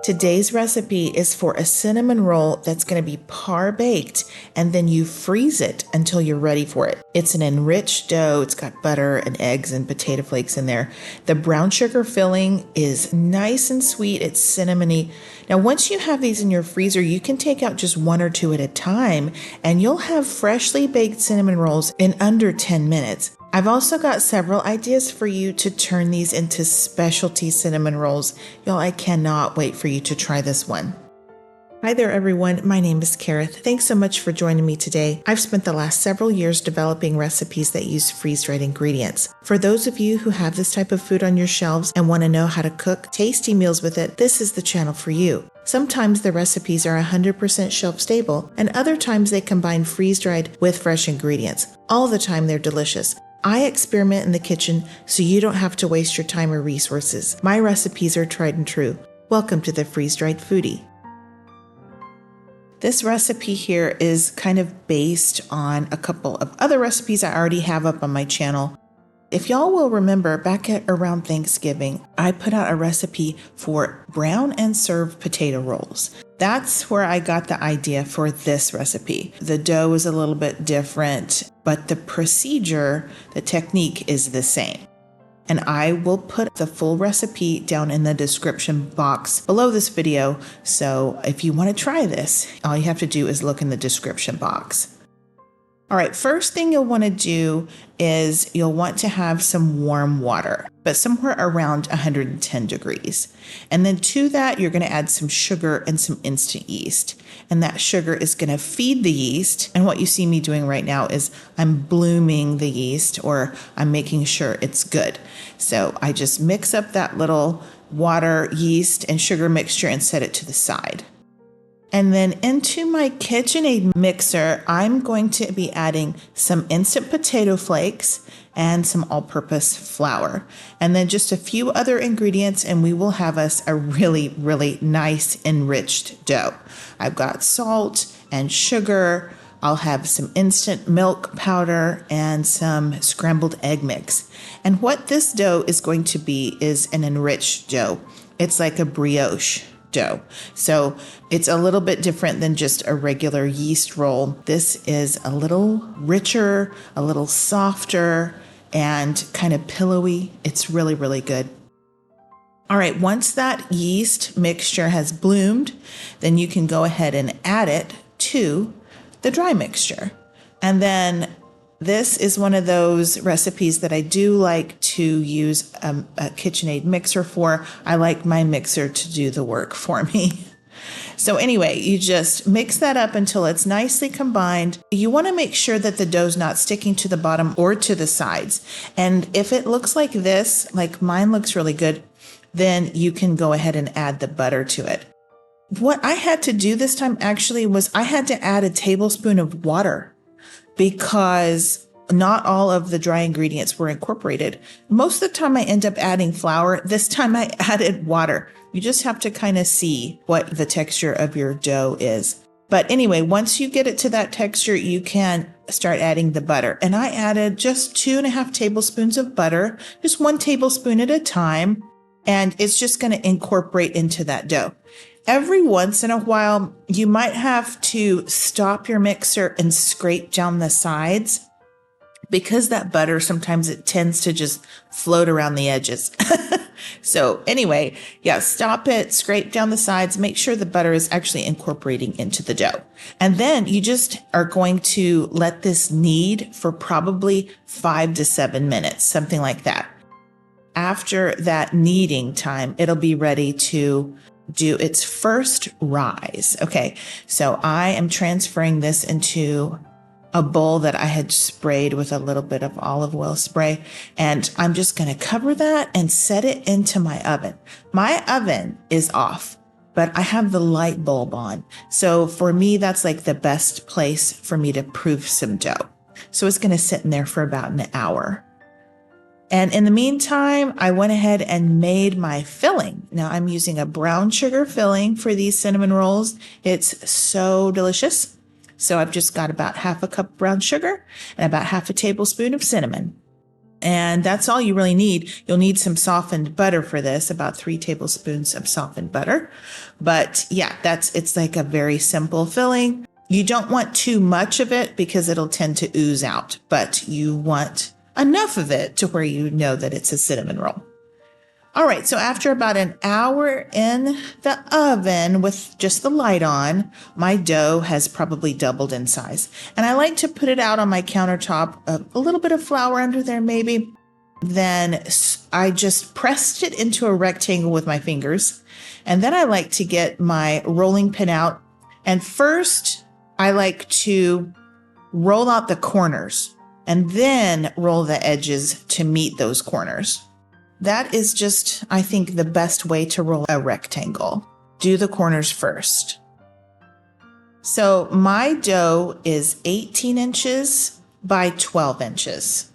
Today's recipe is for a cinnamon roll that's going to be par baked, and then you freeze it until you're ready for it. It's an enriched dough. It's got butter and eggs and potato flakes in there. The brown sugar filling is nice and sweet. It's cinnamony. Now, once you have these in your freezer, you can take out just one or two at a time, and you'll have freshly baked cinnamon rolls in under 10 minutes. I've also got several ideas for you to turn these into specialty cinnamon rolls. Y'all, I cannot wait for you to try this one. Hi there, everyone. My name is Kareth. Thanks so much for joining me today. I've spent the last several years developing recipes that use freeze-dried ingredients. For those of you who have this type of food on your shelves and want to know how to cook tasty meals with it, this is the channel for you. Sometimes the recipes are 100% shelf stable, and other times they combine freeze-dried with fresh ingredients. All the time they're delicious. I experiment in the kitchen so you don't have to waste your time or resources. My recipes are tried and true. Welcome to the Freeze-Dried Foodie. This recipe here is kind of based on a couple of other recipes I already have up on my channel. If y'all will remember, back at around Thanksgiving, I put out a recipe for brown and served potato rolls. That's where I got the idea for this recipe. The dough is a little bit different, but the procedure, the technique is the same. And I will put the full recipe down in the description box below this video. So if you want to try this, all you have to do is look in the description box. All right, first thing you'll want to do is you'll want to have some warm water, but somewhere around 110 degrees. And then to that, you're going to add some sugar and some instant yeast. And that sugar is going to feed the yeast. And what you see me doing right now is I'm blooming the yeast, or I'm making sure it's good. So I just mix up that little water, yeast, and sugar mixture and set it to the side. And then into my KitchenAid mixer, I'm going to be adding some instant potato flakes and some all-purpose flour. And then just a few other ingredients, and we will have us a really, really nice enriched dough. I've got salt and sugar. I'll have some instant milk powder and some scrambled egg mix. And what this dough is going to be is an enriched dough. It's like a brioche dough. So it's a little bit different than just a regular yeast roll. This is a little richer, a little softer, and kind of pillowy. It's really, really good. All right, once that yeast mixture has bloomed, then you can go ahead and add it to the dry mixture. And then this is one of those recipes that I do like to use a KitchenAid mixer for. I like my mixer to do the work for me. So anyway, you just mix that up until it's nicely combined. You want to make sure that the dough's not sticking to the bottom or to the sides. And if it looks like this, like mine looks really good, then you can go ahead and add the butter to it. What I had to do this time actually was I had to add a tablespoon of water, because not all of the dry ingredients were incorporated. Most of the time I end up adding flour. This time I added water. You just have to kind of see what the texture of your dough is. But anyway, once you get it to that texture, you can start adding the butter. And I added just 2.5 tablespoons of butter, just 1 tablespoon at a time. And it's just going to incorporate into that dough. Every once in a while, you might have to stop your mixer and scrape down the sides, because that butter, sometimes it tends to just float around the edges. So anyway, yeah, stop it, scrape down the sides, make sure the butter is actually incorporating into the dough. And then you just are going to let this knead for probably 5 to 7 minutes, something like that. After that kneading time, it'll be ready to do its first rise. Okay, so I am transferring this into a bowl that I had sprayed with a little bit of olive oil spray, and I'm just going to cover that and set it into my oven. My oven is off, but I have the light bulb on. So for me, that's like the best place for me to proof some dough. So it's going to sit in there for about an hour. And in the meantime, I went ahead and made my filling. Now I'm using a brown sugar filling for these cinnamon rolls. It's so delicious. So I've just got about 1/2 cup brown sugar and about 1/2 tablespoon of cinnamon. And that's all you really need. You'll need some softened butter for this, about 3 tablespoons of softened butter. But yeah, it's like a very simple filling. You don't want too much of it because it'll tend to ooze out, but you want enough of it to where you know that it's a cinnamon roll. All right, so after about an hour in the oven with just the light on, my dough has probably doubled in size. And I like to put it out on my countertop, a little bit of flour under there maybe. Then I just pressed it into a rectangle with my fingers. And then I like to get my rolling pin out. And first, I like to roll out the corners and then roll the edges to meet those corners. That is just, I think, the best way to roll a rectangle. Do the corners first. So my dough is 18 inches by 12 inches.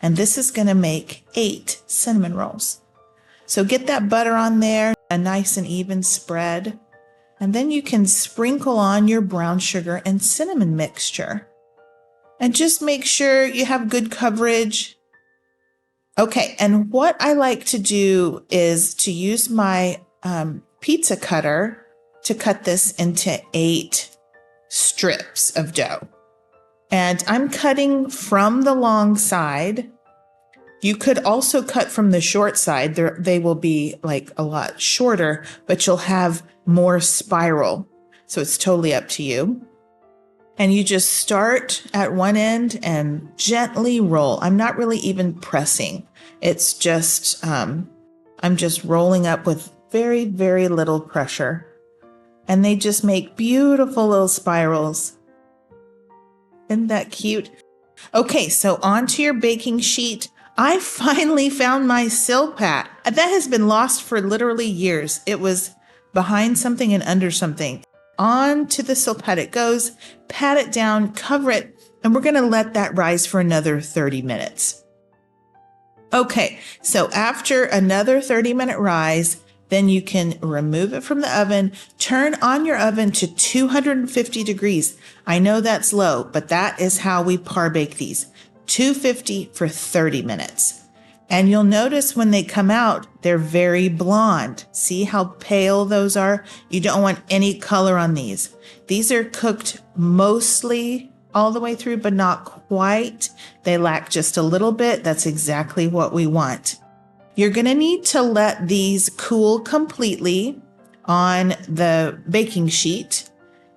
And this is going to make 8 cinnamon rolls. So get that butter on there, a nice and even spread. And then you can sprinkle on your brown sugar and cinnamon mixture. And just make sure you have good coverage. Okay, and what I like to do is to use my pizza cutter to cut this into 8 strips of dough. And I'm cutting from the long side. You could also cut from the short side. They will be like a lot shorter, but you'll have more spiral. So it's totally up to you. And you just start at one end and gently roll. I'm not really even pressing. It's just, I'm just rolling up with very, very little pressure. And they just make beautiful little spirals. Isn't that cute? Okay, so onto your baking sheet. I finally found my Silpat. That has been lost for literally years. It was behind something and under something. On to the Silpat it goes, pat it down, cover it, and we're going to let that rise for another 30 minutes. Okay, so after another 30-minute rise, then you can remove it from the oven, turn on your oven to 250 degrees. I know that's low, but that is how we par bake these. 250 for 30 minutes. And you'll notice when they come out, they're very blonde. See how pale those are? You don't want any color on these. These are cooked mostly all the way through, but not quite. They lack just a little bit. That's exactly what we want. You're going to need to let these cool completely on the baking sheet.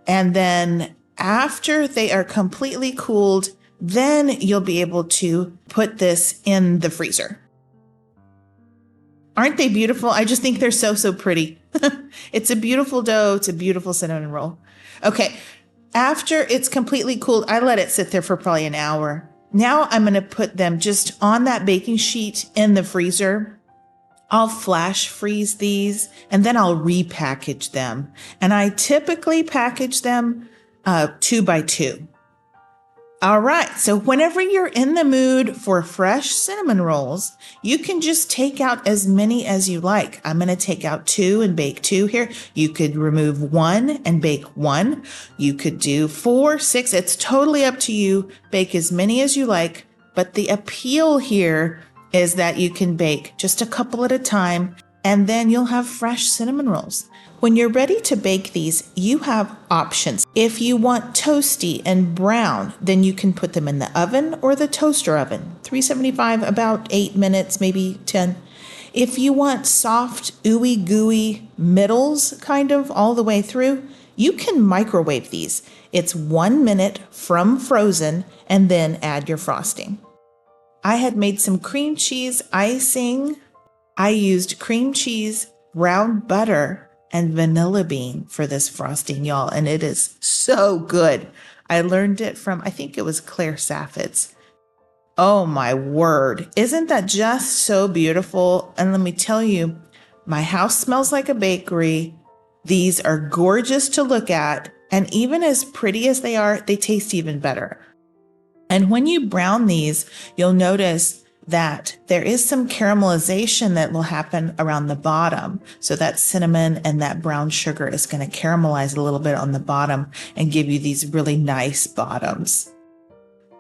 And then after they are completely cooled, then you'll be able to put this in the freezer. Aren't they beautiful? I just think they're so, so pretty. It's a beautiful dough. It's a beautiful cinnamon roll. Okay, after it's completely cooled, I let it sit there for probably an hour. Now I'm going to put them just on that baking sheet in the freezer. I'll flash freeze these and then I'll repackage them. And I typically package them 2 by 2. All right, so whenever you're in the mood for fresh cinnamon rolls, you can just take out as many as you like. I'm going to take out 2 and bake 2 here. You could remove 1 and bake 1. You could do 4, 6. It's totally up to you. Bake as many as you like. But the appeal here is that you can bake just a couple at a time, and then you'll have fresh cinnamon rolls. When you're ready to bake these, you have options. If you want toasty and brown, then you can put them in the oven or the toaster oven. 375, about 8 minutes, maybe 10. If you want soft, ooey gooey middles kind of all the way through, you can microwave these. It's 1 minute from frozen and then add your frosting. I had made some cream cheese icing. I used cream cheese, brown butter, and vanilla bean for this frosting, y'all, and it is so good. I learned it from, I think it was Claire Saffitz. Oh my word, isn't that just so beautiful? And let me tell you, my house smells like a bakery. These are gorgeous to look at, and even as pretty as they are, they taste even better. And when you brown these, you'll notice that there is some caramelization that will happen around the bottom. So that cinnamon and that brown sugar is going to caramelize a little bit on the bottom and give you these really nice bottoms.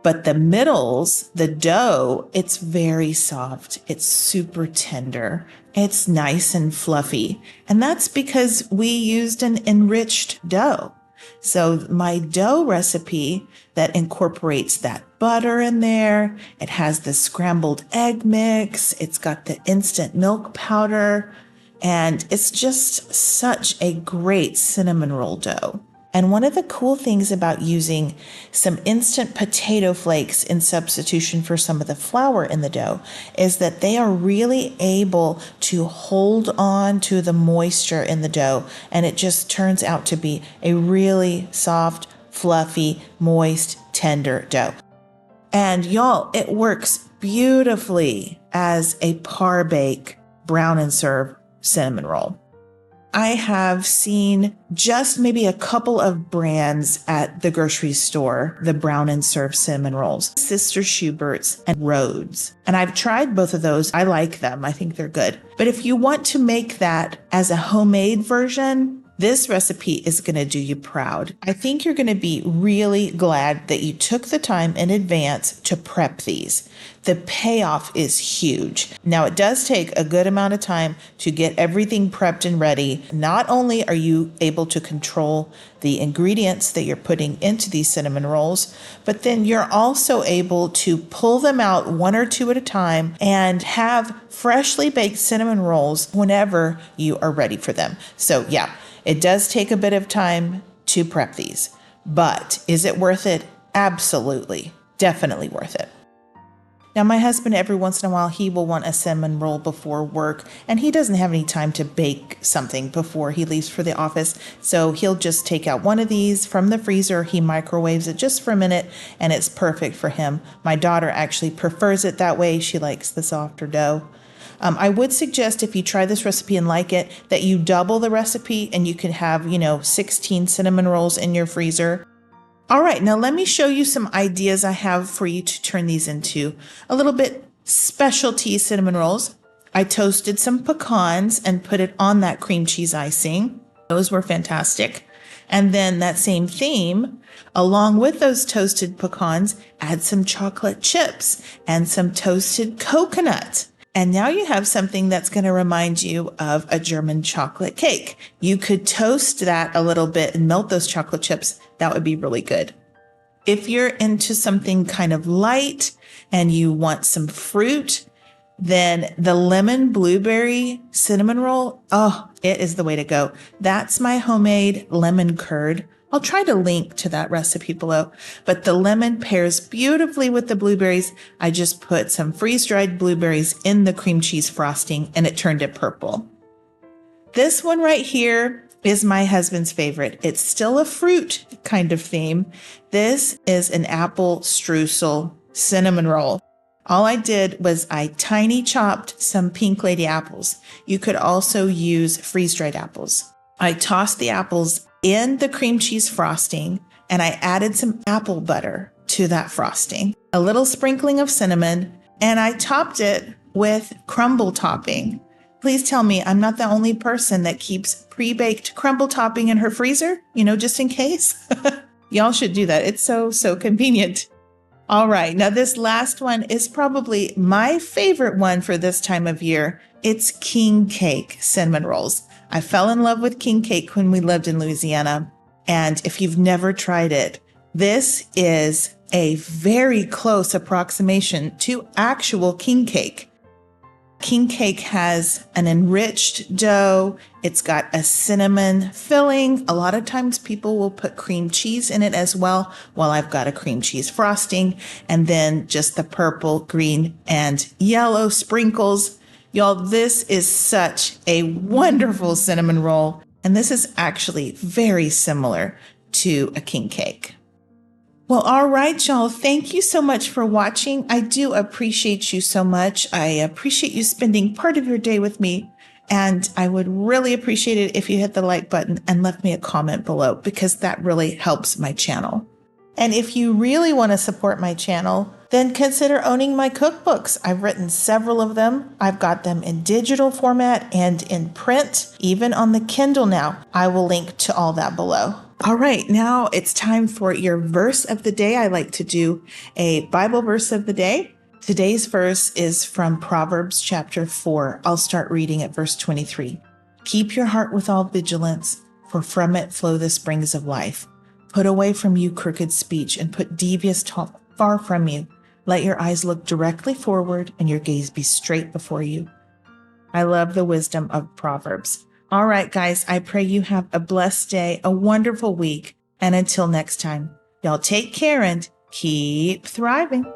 But the middles, the dough, it's very soft. It's super tender. It's nice and fluffy. And that's because we used an enriched dough. So my dough recipe that incorporates that butter in there, it has the scrambled egg mix, it's got the instant milk powder, and it's just such a great cinnamon roll dough. And one of the cool things about using some instant potato flakes in substitution for some of the flour in the dough is that they are really able to hold on to the moisture in the dough, and it just turns out to be a really soft, fluffy, moist, tender dough. And y'all, it works beautifully as a par bake brown and serve cinnamon roll. I have seen just maybe a couple of brands at the grocery store, the brown and serve cinnamon rolls, Sister Schubert's and Rhodes. And I've tried both of those. I like them. I think they're good. But if you want to make that as a homemade version, this recipe is going to do you proud. I think you're going to be really glad that you took the time in advance to prep these. The payoff is huge. Now, it does take a good amount of time to get everything prepped and ready. Not only are you able to control the ingredients that you're putting into these cinnamon rolls, but then you're also able to pull them out one or two at a time and have freshly baked cinnamon rolls whenever you are ready for them. So yeah, it does take a bit of time to prep these, but is it worth it? Absolutely. Definitely worth it. Now, my husband, every once in a while, he will want a cinnamon roll before work, and he doesn't have any time to bake something before he leaves for the office. So he'll just take out one of these from the freezer. He microwaves it just for a minute, and it's perfect for him. My daughter actually prefers it that way. She likes the softer dough. I would suggest if you try this recipe and like it, that you double the recipe and you could have, 16 cinnamon rolls in your freezer. All right, now let me show you some ideas I have for you to turn these into a little bit specialty cinnamon rolls. I toasted some pecans and put it on that cream cheese icing. Those were fantastic. And then that same theme, along with those toasted pecans, add some chocolate chips and some toasted coconut. And now you have something that's going to remind you of a German chocolate cake. You could toast that a little bit and melt those chocolate chips. That would be really good. If you're into something kind of light and you want some fruit, then the lemon blueberry cinnamon roll, it is the way to go. That's my homemade lemon curd. I'll try to link to that recipe below, but the lemon pairs beautifully with the blueberries. I just put some freeze-dried blueberries in the cream cheese frosting and it turned it purple. This one right here is my husband's favorite. It's still a fruit kind of theme. This is an apple streusel cinnamon roll. All I did was I tiny chopped some pink lady apples. You could also use freeze-dried apples. I tossed the apples in the cream cheese frosting, and I added some apple butter to that frosting, a little sprinkling of cinnamon, and I topped it with crumble topping. Please tell me I'm not the only person that keeps pre-baked crumble topping in her freezer, just in case. Y'all should do that. It's so convenient. All right, now this last one is probably my favorite one for this time of year. It's king cake cinnamon rolls. I fell in love with king cake when we lived in Louisiana. And if you've never tried it, this is a very close approximation to actual king cake. King cake has an enriched dough. It's got a cinnamon filling. A lot of times people will put cream cheese in it as well. Well, I've got a cream cheese frosting and then just the purple, green, and yellow sprinkles. Y'all, this is such a wonderful cinnamon roll, and this is actually very similar to a king cake. Well, all right, y'all. Thank you so much for watching. I do appreciate you so much. I appreciate you spending part of your day with me, and I would really appreciate it if you hit the like button and left me a comment below, because that really helps my channel. And if you really want to support my channel, then consider owning my cookbooks. I've written several of them. I've got them in digital format and in print, even on the Kindle now. I will link to all that below. All right, now it's time for your verse of the day. I like to do a Bible verse of the day. Today's verse is from Proverbs chapter 4. I'll start reading at verse 23. Keep your heart with all vigilance, for from it flow the springs of life. Put away from you crooked speech and put devious talk far from you. Let your eyes look directly forward and your gaze be straight before you. I love the wisdom of Proverbs. All right, guys, I pray you have a blessed day, a wonderful week. And until next time, y'all take care and keep thriving.